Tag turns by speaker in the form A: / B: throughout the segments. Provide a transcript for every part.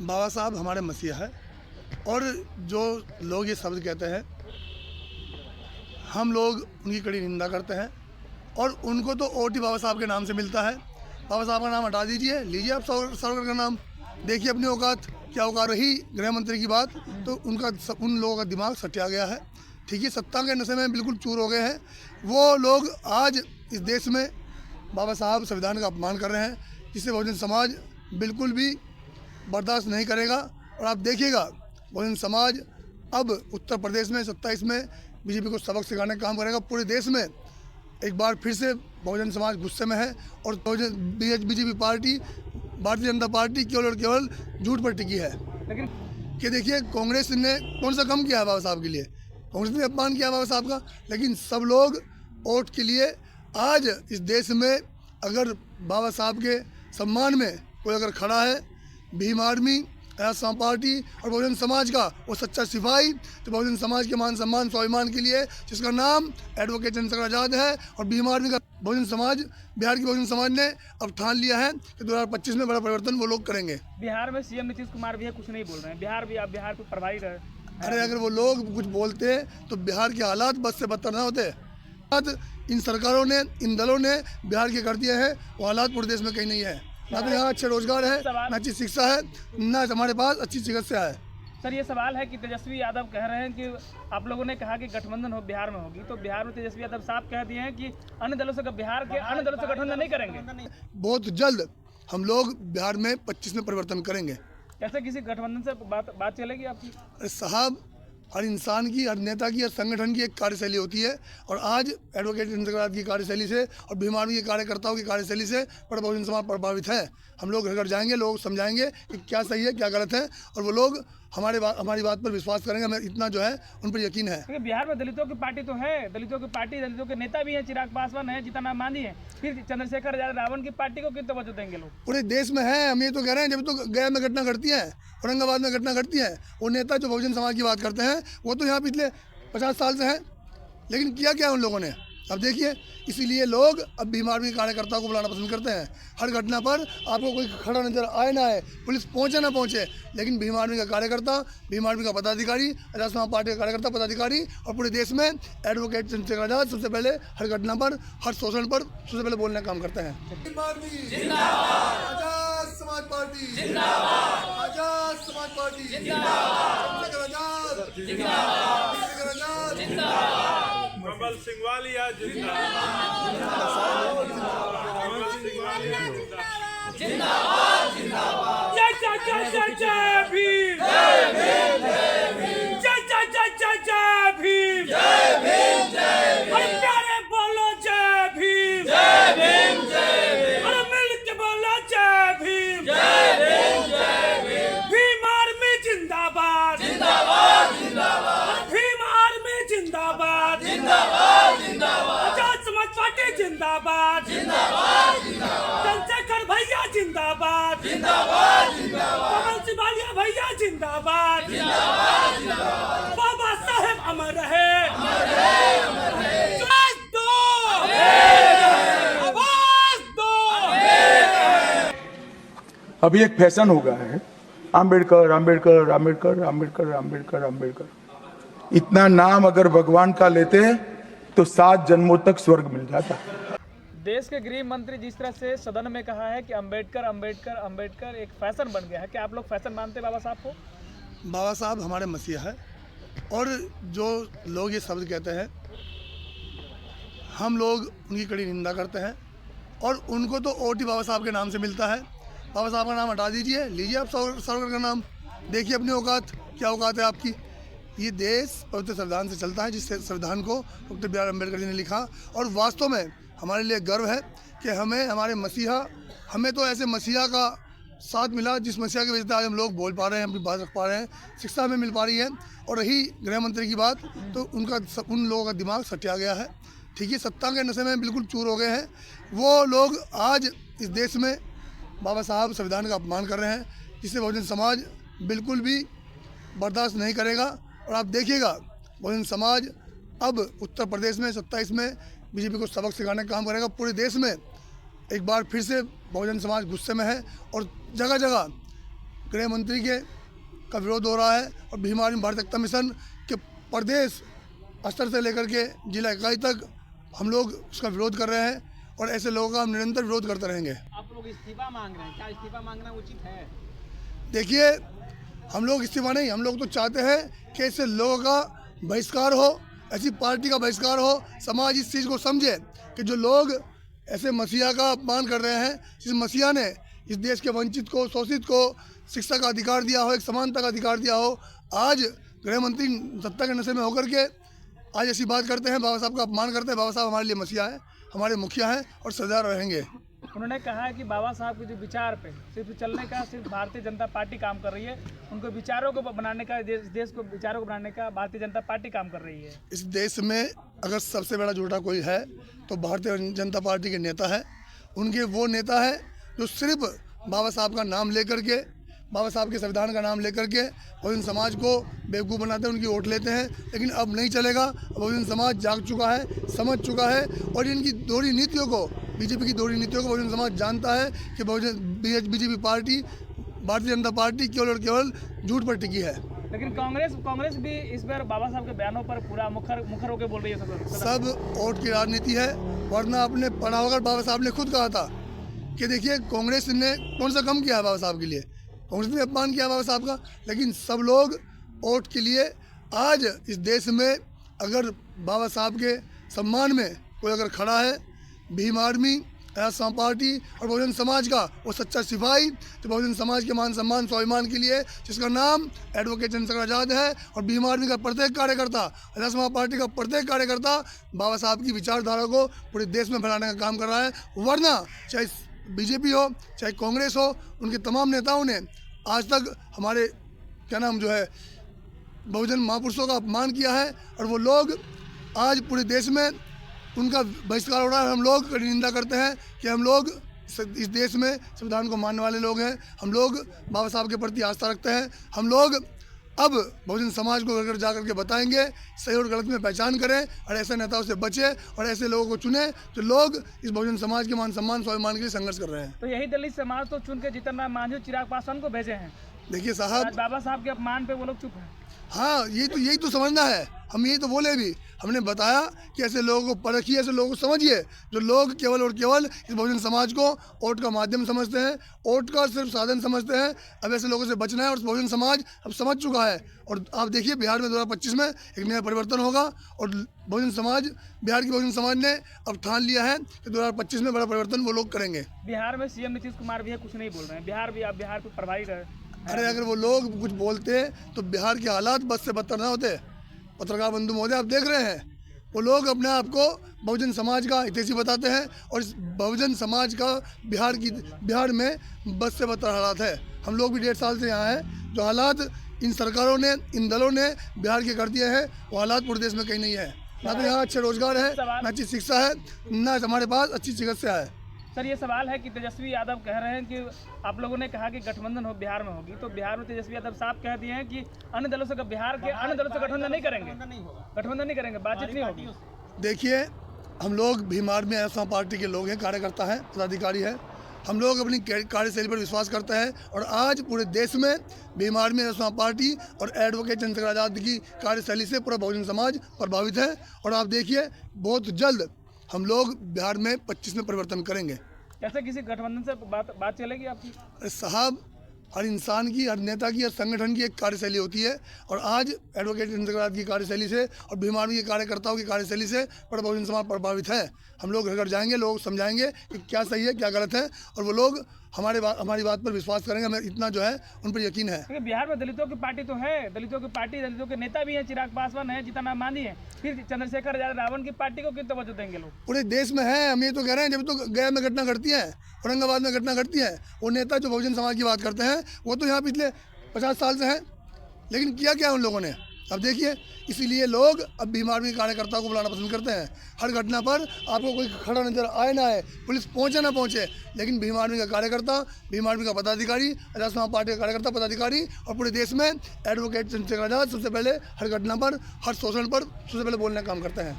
A: बाबा साहब हमारे मसीहा है और जो लोग ये शब्द कहते हैं हम लोग उनकी कड़ी निंदा करते हैं और उनको तो वोट ही बाबा साहब के नाम से मिलता है। बाबा साहब का नाम हटा दीजिए, लीजिए आप सावरकर का नाम, देखिए अपनी औकात क्या औकात। रही गृह मंत्री की बात तो उन लोगों का दिमाग सटिया गया है, ठीक है, सत्ता के नशे में बिल्कुल चूर हो गए हैं। वो लोग आज इस देश में बाबा साहब संविधान का अपमान कर रहे हैं, जिससे बहुजन समाज बिल्कुल भी बर्दाश्त नहीं करेगा। और आप देखिएगा बहुजन समाज अब उत्तर प्रदेश में 27 में बीजेपी को सबक सिखाने का काम करेगा। पूरे देश में एक बार फिर से बहुजन समाज गुस्से में है और BJP party, Bharatiya Janata party केवल और केवल झूठ पर टिकी है।
B: लेकिन
A: कि देखिए कांग्रेस ने कौन सा कम किया है बाबा साहब के लिए, कांग्रेस ने अपमान किया बाबा साहब का, लेकिन सब लोग वोट के लिए आज इस देश में अगर बाबा साहब के सम्मान में कोई अगर खड़ा है, भीम आर्मी, आसाम पार्टी और बहुजन समाज का वो सच्चा सिपाही, तो बहुजन समाज के मान सम्मान स्वाभिमान के लिए जिसका नाम एडवोकेट चंद्रशेखर आज़ाद है और भीम आर्मी का बहुजन समाज, बिहार की बहुजन समाज ने अब ठान लिया है कि 2025 में बड़ा परिवर्तन वो लोग करेंगे।
B: बिहार में सीएम नीतीश कुमार भी है, कुछ नहीं बोल रहे हैं। बिहार को प्रभावी रहे।
A: अरे अगर वो लोग कुछ बोलते तो बिहार के हालात बस से बदतर ना होते। इन सरकारों ने, इन दलों ने बिहार के कर दिए हैं, वो हालात पूरे देश में कहीं नहीं है। ना तो यहाँ अच्छे रोजगार है, ना अच्छी शिक्षा है, ना हमारे पास अच्छी चिकित्सा है।
B: सर ये सवाल है कि तेजस्वी यादव कह रहे हैं कि आप लोगों ने कहा कि गठबंधन हो बिहार में होगी, तो बिहार में तेजस्वी यादव साफ कह दिए हैं कि अन्य दलों से बिहार के अन्य दलों से गठबंधन नहीं करेंगे।
A: बहुत जल्द हम लोग बिहार में 25 में परिवर्तन करेंगे।
B: कैसे किसी गठबंधन से बात चलेगी आपकी?
A: अरे साहब, हर इंसान की, हर नेता की, हर संगठन की एक कार्यशैली होती है और आज एडवोकेट चंद्रशेखर आज़ाद की कार्यशैली से और भीम आर्मी के कार्यकर्ताओं की कार्यशैली से बड़ा बहुजन समाज प्रभावित है। हम लोग घर घर जाएंगे, लोग समझाएंगे कि क्या सही है क्या गलत है और वो लोग हमारी बात पर विश्वास करेंगे। हमें इतना जो है उन पर यकीन है।
B: क्योंकि बिहार में दलितों की पार्टी तो है, दलितों की पार्टी, दलितों के नेता भी हैं, चिराग पासवान है, जीतन राम मांझी है, फिर चंद्रशेखर आज़ाद रावण की पार्टी को कितना वजह देंगे लोग?
A: पूरे देश में है। हम ये तो कह रहे हैं, जब तो गया में घटना घटती है, औरंगाबाद में घटना घटती है, वो नेता जो बहुजन समाज की बात करते हैं वो तो यहाँ पिछले 50 साल से हैं, लेकिन किया क्या उन लोगों ने? अब देखिए, इसीलिए लोग अब भीम आर्मी के कार्यकर्ताओं को बुलाना पसंद करते हैं। हर घटना पर आपको कोई खड़ा नजर आए ना आए, पुलिस पहुंचे ना पहुंचे, लेकिन भीम आर्मी का कार्यकर्ता, भीम आर्मी का पदाधिकारी, आसाम पार्टी का कार्यकर्ता पदाधिकारी और पूरे देश में एडवोकेट चंद्रशेखर आज़ाद सबसे पहले हर घटना पर, हर शोषण पर सबसे पहले बोलने का काम करते हैं। आज़ाद समाज पार्टी जिंदाबाद, आज़ाद समाज पार्टी जिंदाबाद,
C: कमल सिंह वालिया जिंदाबाद,
D: जिंदाबाद, जिंदाबाद।
B: जय जय जय जय जय भीम,
D: जय भीम, जय भीम।
B: जय जय जय जय जय भीम,
D: जय भीम, जय भीम।
B: अरे प्यारे बोलो जय भीम,
D: जय भीम, जय भीम।
B: अरे मिल के बोलो जय भीम,
D: जय भीम, जय भीम।
B: भीम आर्मी जिंदाबाद,
D: जिंदाबाद, जिंदाबाद।
B: भीम आर्मी जिंदाबाद,
D: जिंदाबाद, जिंदाबाद।
B: आजाद समाज पार्टी जिंदाबाद,
D: जिंदाबाद, जिंदाबाद।
B: चंद्रशेखर भैया जिंदाबाद,
D: जिंदाबाद, जिंदाबाद।
B: कमल सिंह वालिया भैया जिंदाबाद,
D: जिंदाबाद, जिंदाबाद।
B: बाबा साहेब अमर रहे,
D: अमर रहे, अमर रहे।
B: आवाज दो, आवाज दो।
E: अभी एक फैशन हो गया है, आम्बेडकर आम्बेडकर आम्बेडकर आम्बेडकर आम्बेडकर आम्बेडकर। इतना नाम अगर भगवान का लेते तो 7 जन्मों तक स्वर्ग मिल जाता।
B: देश के गृह मंत्री जिस तरह से सदन में कहा है कि अंबेडकर अंबेडकर अंबेडकर एक फैशन बन गया है, क्या आप लोग फैशन मानते हैं बाबा साहब को?
A: बाबा साहब हमारे मसीहा है और जो लोग ये शब्द कहते हैं हम लोग उनकी कड़ी निंदा करते हैं और उनको तो वोट ही बाबा साहब के नाम से मिलता है। बाबा साहब का नाम हटा दीजिए, लीजिए आप सावरकर का नाम, देखिए अपनी औकात क्या औकात है आपकी। ये देश पवित्र संविधान से चलता है, जिस संविधान को doctor B are Ambedkar ji ने लिखा और वास्तव में हमारे लिए गर्व है कि हमें हमारे मसीहा, हमें तो ऐसे मसीहा का साथ मिला जिस मसीहा की वजह से आज हम लोग बोल पा रहे हैं, अपनी बात रख पा रहे हैं, शिक्षा हमें मिल पा रही है। और रही गृह मंत्री की बात तो उन लोगों का दिमाग सटिया गया है, ठीक है, सत्ता के नशे में बिल्कुल चूर हो गए हैं। वो लोग आज इस देश में बाबा साहब संविधान का अपमान कर रहे हैं, जिससे बहुजन समाज बिल्कुल भी बर्दाश्त नहीं करेगा। और आप देखिएगा बहुजन समाज अब उत्तर प्रदेश में 27 में बीजेपी को सबक सिखाने का काम करेगा। पूरे देश में एक बार फिर से बहुजन समाज गुस्से में है और जगह जगह गृह मंत्री के का विरोध हो रहा है और भीम आर्मी भारत एकता मिशन के प्रदेश स्तर से लेकर के जिला इकाई तक हम लोग उसका विरोध कर रहे हैं और ऐसे लोगों का हम निरंतर विरोध करते रहेंगे।
F: आप लोग इस्तीफा मांग रहे हैं, क्या इस्तीफा मांगना उचित है?
A: देखिए, हम लोग इस्तीफा नहीं, हम लोग तो चाहते हैं कि ऐसे लोगों का बहिष्कार हो, ऐसी पार्टी का बहिष्कार हो। समाज इस चीज़ को समझे कि जो लोग ऐसे मसीहा का अपमान कर रहे हैं, जिस मसीहा ने इस देश के वंचित को, शोषित को शिक्षा का अधिकार दिया हो, एक समानता का अधिकार दिया हो, आज गृह मंत्री सत्ता के नशे में होकर के आज ऐसी बात करते हैं, बाबा साहब का अपमान करते हैं। बाबा साहब हमारे लिए मसीहा है, हमारे मुखिया हैं और सदा रहेंगे।
B: उन्होंने कहा है कि बाबा साहब के जो विचार पे सिर्फ चलने का सिर्फ भारतीय जनता पार्टी काम कर रही है, उनको विचारों को बनाने का, देश को विचारों को बनाने का भारतीय जनता पार्टी काम कर रही है।
A: इस देश में अगर सबसे बड़ा झूठा कोई है तो भारतीय जनता पार्टी के नेता है। उनके वो नेता है जो सिर्फ बाबा साहब का नाम लेकर के, बाबा साहब के संविधान का नाम लेकर के बहुजन समाज को बेवकूफ़ बनाते हैं, उनकी वोट लेते हैं। लेकिन अब नहीं चलेगा, बहुजन समाज जाग चुका है, समझ चुका है और इनकी दोहरी नीतियों को, बीजेपी की दोहरी नीतियों को बहुजन समाज जानता है कि BJP party, Bharatiya Janata party केवल और केवल झूठ पर टिकी है।
B: लेकिन कांग्रेस भी इस बार बाबा साहब के बयानों पर पूरा मुखर होकर बोल रही है।
A: सब वोट की राजनीति है, वरना आपने पढ़ा होगा, बाबा साहब ने खुद कहा था कि देखिए कांग्रेस ने कौन सा कम किया है बाबा साहब के लिए, कांग्रेस ने अपमान किया बाबा साहब का। लेकिन सब लोग वोट के लिए आज इस देश में अगर बाबा साहब के सम्मान में कोई अगर खड़ा है, भीम आर्मी, आसाम पार्टी और बहुजन समाज का वो सच्चा सिपाही जो बहुजन समाज के मान सम्मान स्वाभिमान के लिए, जिसका नाम एडवोकेट चंद्रशेखर आज़ाद है, और भीम आर्मी का प्रत्येक कार्यकर्ता, आसाम पार्टी का प्रत्येक कार्यकर्ता बाबा साहब की विचारधारा को पूरे देश में फैलाने का काम कर रहा है। वरना चाहे बीजेपी हो चाहे कांग्रेस हो, उनके तमाम नेताओं ने आज तक हमारे क्या नाम जो है बहुजन महापुरुषों का अपमान किया है और वो लोग आज पूरे देश में उनका बहिष्कार हो रहा है। हम लोग कड़ी निंदा करते हैं कि हम लोग इस देश में संविधान को मानने वाले लोग हैं, हम लोग बाबा साहब के प्रति आस्था रखते हैं। हम लोग अब बहुजन समाज को घर जा करके बताएंगे, सही और गलत में पहचान करें और ऐसे नेताओं से बचें और ऐसे लोगों को चुने जो लोग इस बहुजन समाज के मान सम्मान स्वाभिमान के लिए संघर्ष कर रहे हैं।
B: तो यही दलित समाज तो चुन के जीतन राम मांझी, चिराग पासवान को भेजे हैं।
A: देखिए साहब,
B: आज बाबा साहब के अपमान पे वो लोग चुप हैं।
A: हाँ, यही तो समझना है, हम यही तो बोले भी। हमने बताया कि ऐसे लोगों को परखिए, ऐसे लोगों को समझिए जो लोग केवल और केवल इस बहुजन समाज को वोट का माध्यम समझते हैं, वोट का सिर्फ साधन समझते हैं। अब ऐसे लोगों से बचना है और बहुजन समाज अब समझ चुका है। और आप देखिए बिहार में 2025 में एक नया परिवर्तन होगा और बहुजन समाज, बिहार की बहुजन समाज ने अब ठान लिया है कि 2025 में बड़ा परिवर्तन वो लोग करेंगे।
B: बिहार में सीएम नीतीश कुमार भी है, कुछ नहीं बोल रहे हैं। बिहार पे प्रभावित है।
A: अरे अगर वो लोग कुछ बोलते तो बिहार के हालात बद से बदतर ना होते। पत्रकार बंधु महोदय, आप देख रहे हैं वो लोग अपने आप को बहुजन समाज का हितैषी बताते हैं और इस बहुजन समाज का बिहार में बद से बदतर हालात है। हम लोग भी 1.5 साल से यहाँ हैं। जो हालात इन सरकारों ने, इन दलों ने बिहार के कर दिए हैं, वो हालात पूरे देश में कहीं नहीं है। ना तो यहाँ अच्छे रोजगार है, ना अच्छी शिक्षा है, ना हमारे पास अच्छी चिकित्सा है।
B: सर, ये सवाल है कि तेजस्वी यादव कह रहे हैं कि आप लोगों ने कहा कि गठबंधन हो बिहार में होगी, तो बिहार में तेजस्वी यादव साहब कह दिए हैं कि अन्य दलों से बिहार के अन्य दलों से गठबंधन नहीं करेंगे, बातचीत नहीं होगी।
A: देखिए, हम लोग भीम आर्मी आसाम पार्टी के लोग हैं, कार्यकर्ता हैं, पदाधिकारी हैं। हम लोग अपनी कार्यशैली पर विश्वास करते हैं और आज पूरे देश में भीम आर्मी आसाम पार्टी और एडवोकेट चंद्रशेखर आज़ाद की कार्यशैली से पूरा बहुजन समाज प्रभावित है। और आप देखिए बहुत जल्द हम लोग बिहार में 25 में परिवर्तन करेंगे।
B: कैसे किसी गठबंधन से बात चलेगी आपकी?
A: अरे साहब, हर इंसान की, हर नेता की, हर संगठन की एक कार्यशैली होती है और आज एडवोकेट चंद्रशेखर आज़ाद की कार्यशैली से और भीम आर्मी के कार्यकर्ताओं की कार्यशैली से बड़ा बहुजन समाज प्रभावित है। हम लोग घर घर जाएंगे, लोग समझाएंगे कि क्या सही है क्या गलत है और वो लोग हमारी बात पर विश्वास करेंगे। हमें इतना जो है उन पर यकीन है।
B: क्योंकि बिहार में दलितों की पार्टी तो है, दलितों की पार्टी, दलितों के नेता भी हैं, चिराग पासवान है, जीतन राम मांझी है, फिर चंद्रशेखर आज़ाद रावण की पार्टी को क्यों तवज्जो देंगे लोग?
A: पूरे देश में है। हम ये तो कह रहे हैं, जब तो गया में घटना घटती है, औरंगाबाद में घटना घटती है, वो नेता जो बहुजन समाज की बात करते हैं वो तो यहाँ पिछले 50 साल से हैं, लेकिन किया क्या उन लोगों ने? अब देखिए, इसीलिए लोग अब भीम आर्मी के कार्यकर्ताओं को बुलाना पसंद करते हैं। हर घटना पर आपको कोई खड़ा नजर आए ना आए, पुलिस पहुंचे ना पहुंचे, लेकिन भीम आर्मी का कार्यकर्ता, भीम आर्मी का पदाधिकारी, आजाद पार्टी का कार्यकर्ता पदाधिकारी और पूरे देश में एडवोकेट चंद्रशेखर आज़ाद सबसे पहले हर घटना पर, हर शोषण पर सबसे पहले बोलने का काम करते हैं।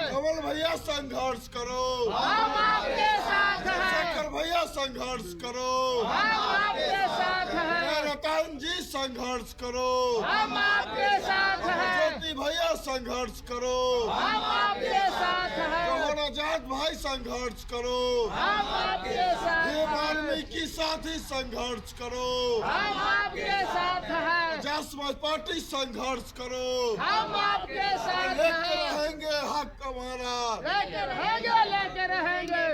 G: कमल भैया संघर्ष करो,
D: हम आपके साथ हैं,
G: शेखर भैया संघर्ष करो,
D: हम आपके साथ हैं,
G: रतन जी संघर्ष करो,
D: हम आपके साथ हैं,
G: ज्योति भैया संघर्ष करो,
D: हम आपके साथ हैं,
G: रोहन आजाद भाई संघर्ष करो,
D: हम आपके साथ
G: हे वाल्मीकि साथी संघर्ष करो,
D: हम आपके साथ हैं,
G: जय समाज पार्टी संघर्ष करो,
D: हम आपके साथ
G: लेकर
D: हैं,
G: रहेंगे हक हमारा।
D: लेकर रहेंगे, लेकर रहेंगे।